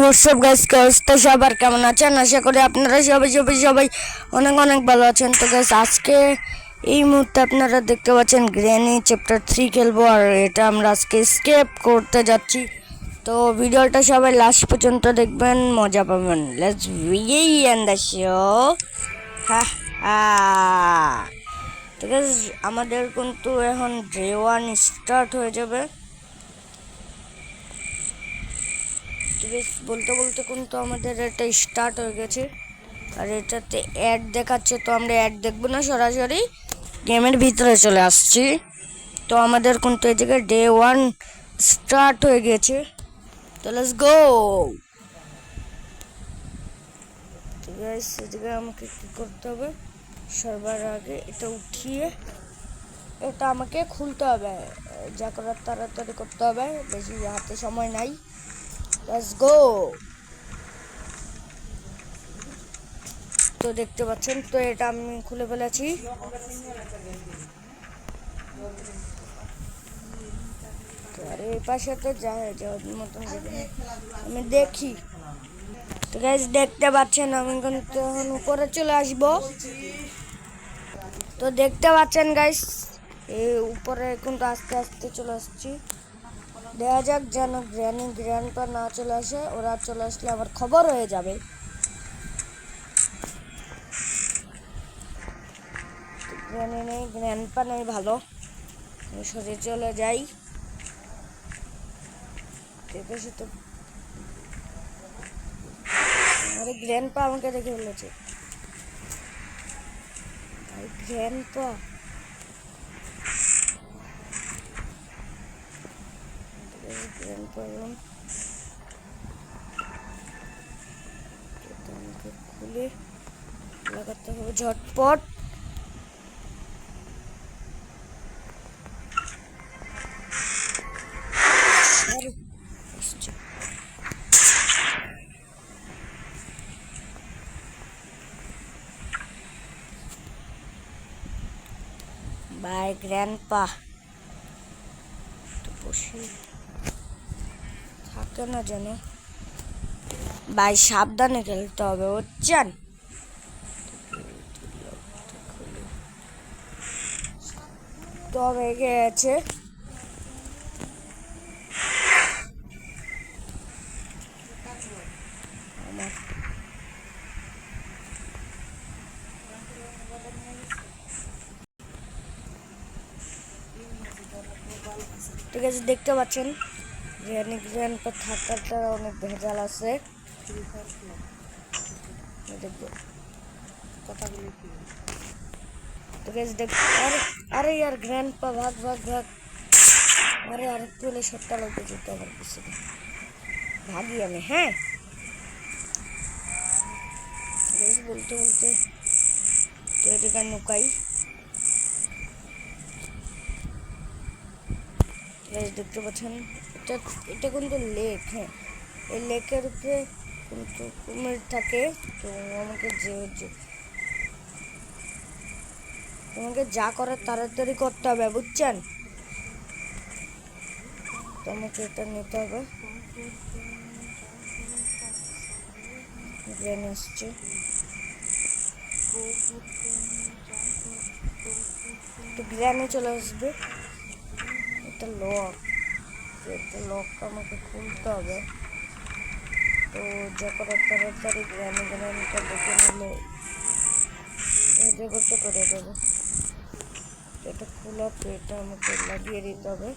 WhatsApp guys, তো সবার কেমন আছেন? আশা করি আপনারা সবাই অনেক অনেক ভালো আছেন। তো গাইস, আজকে এই মুহূর্তে আপনারা দেখতে পাচ্ছেন গ্র্যানি চ্যাপ্টার 3 খেলবো, আর এটা আমরা আজকে স্কেপ করতে যাচ্ছি। তো ভিডিওটা সবাই লাস্ট পর্যন্ত দেখবেন, মজা পাবেন। Let's begin the show. হা হা। তো গাইস, আমাদের কিন্তু এখন ডে 1 স্টার্ট হয়ে যাবে। বলতে বলতে কিন্তু আমাদের এটা স্টার্ট হয়ে গেছে, আর এটাতে অ্যাড দেখাচ্ছে। তো আমরা অ্যাড দেখবো না, সরাসরি গেমের ভিতরে চলে আসছি। তো আমাদের কিন্তু এই জায়গায় ডে 1 স্টার্ট হয়ে গেছে। তো লেটস গো। তো গাইস, এই জায়গায় আমাকে কী করতে হবে? সবার আগে এটা উঠিয়ে এটা আমাকে খুলতে হবে। যা করার তাড়াতাড়ি করতে হবে, বেশি হাতে সময় নাই। Let's go. তো দেখতে পাচ্ছেন, তো এটা আমি খুলে ফেলেছি। আর এই পাশে তো যাওয়ার মতন আমি দেখি। তো গাইস, দেখতে পাচ্ছেন আমি কিন্তু এখন উপরে চলে আসব। তো দেখতে পাচ্ছেন গাইস, এই উপরে কিন্তু আস্তে আস্তে চলে আসছি। দেখা যাক যেন গ্র্যান্ডপা না চলে আসে। ওরা চলে আসলে আবার খবর হয়ে যাবে। গ্র্যানি নেই, গ্র্যান্ডপা নেই, ভালো। সরে চলে যাই। আরে গ্র্যান্ডপা আমাকে দেখে ফেলেছে। ভাই গ্র্যান্ডপা, আমাকে খুলে লাগাতে হবে ঝটপট। বাই গ্র্যান্ডপা তো বসে থাকে না যেন। ভাই সাবধানে খেলতে হবে, বুঝছেন? তো হয়ে গেছে। ঠিক আছে, দেখতে পাচ্ছেন গ্র্যান্ডপা থাকাটা অনেক ভেজাল আছে। আরে ইয়ার গ্র্যান্ডপা ভাগ ভাগ ভাগ। আরে আরেকটু হলে সবটা লাগবে যেতে আমার পিছনে। ভাগি আমি, হ্যাঁ। বলতে বলতে তো এদিকে নুকাই। দেখতে পাচ্ছেন, এটা কিন্তু লেক। হ্যাঁ, এই লেকের উপরে কিন্তু কুমির থাকে। তো তোমাকে যা করার তাড়াতাড়ি করতে হবে, বুঝছেন? তো আমাকে এটা নিতে হবে। গ্র্যানি আসছে। তো গ্র্যানি চলে আসবে। এটা লকটা আমাকে খুলতে হবে। তো যা করার তাড়াতাড়ি গ্র্যানিটা দেখে নিলে করতে করে দেবো। এটা খোলা, তো এটা আমাকে লাগিয়ে দিতে হবে।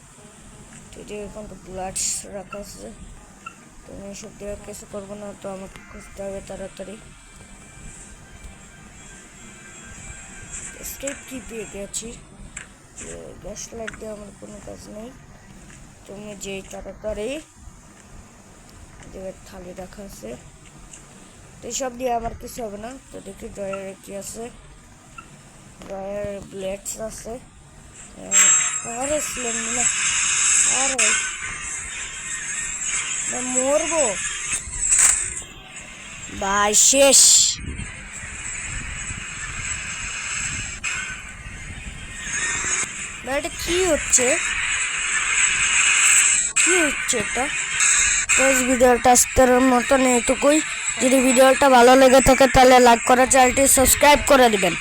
এটা এখন তো ব্লাড রাখা আছে। তো আমি এসব দিয়ে কিছু করবো না, তো আমাকে খুঁজতে হবে তাড়াতাড়ি। স্কেপ কি পেয়ে গেছি, গ্যাস লাইট দিয়ে আমার কোনো কাজ নেই। তুমি যেই তাড়াতাড়ি থালি রাখা আছে, তো এইসব দিয়ে আমার কিছু হবে না। তো দেখি ড্রয়ারে কি আছে। ড্রয়ারে ব্লেডস আছে। আরে স্লেম না, আরে মরবো ভাই, শেষ। এটা কি হচ্ছে? এটা ভিডিওটা আজকের মতন এইটুকুই। যদি ভিডিওটা ভালো লেগে থাকে তাহলে লাইক করে চ্যানেলটি সাবস্ক্রাইব করে দিবেন।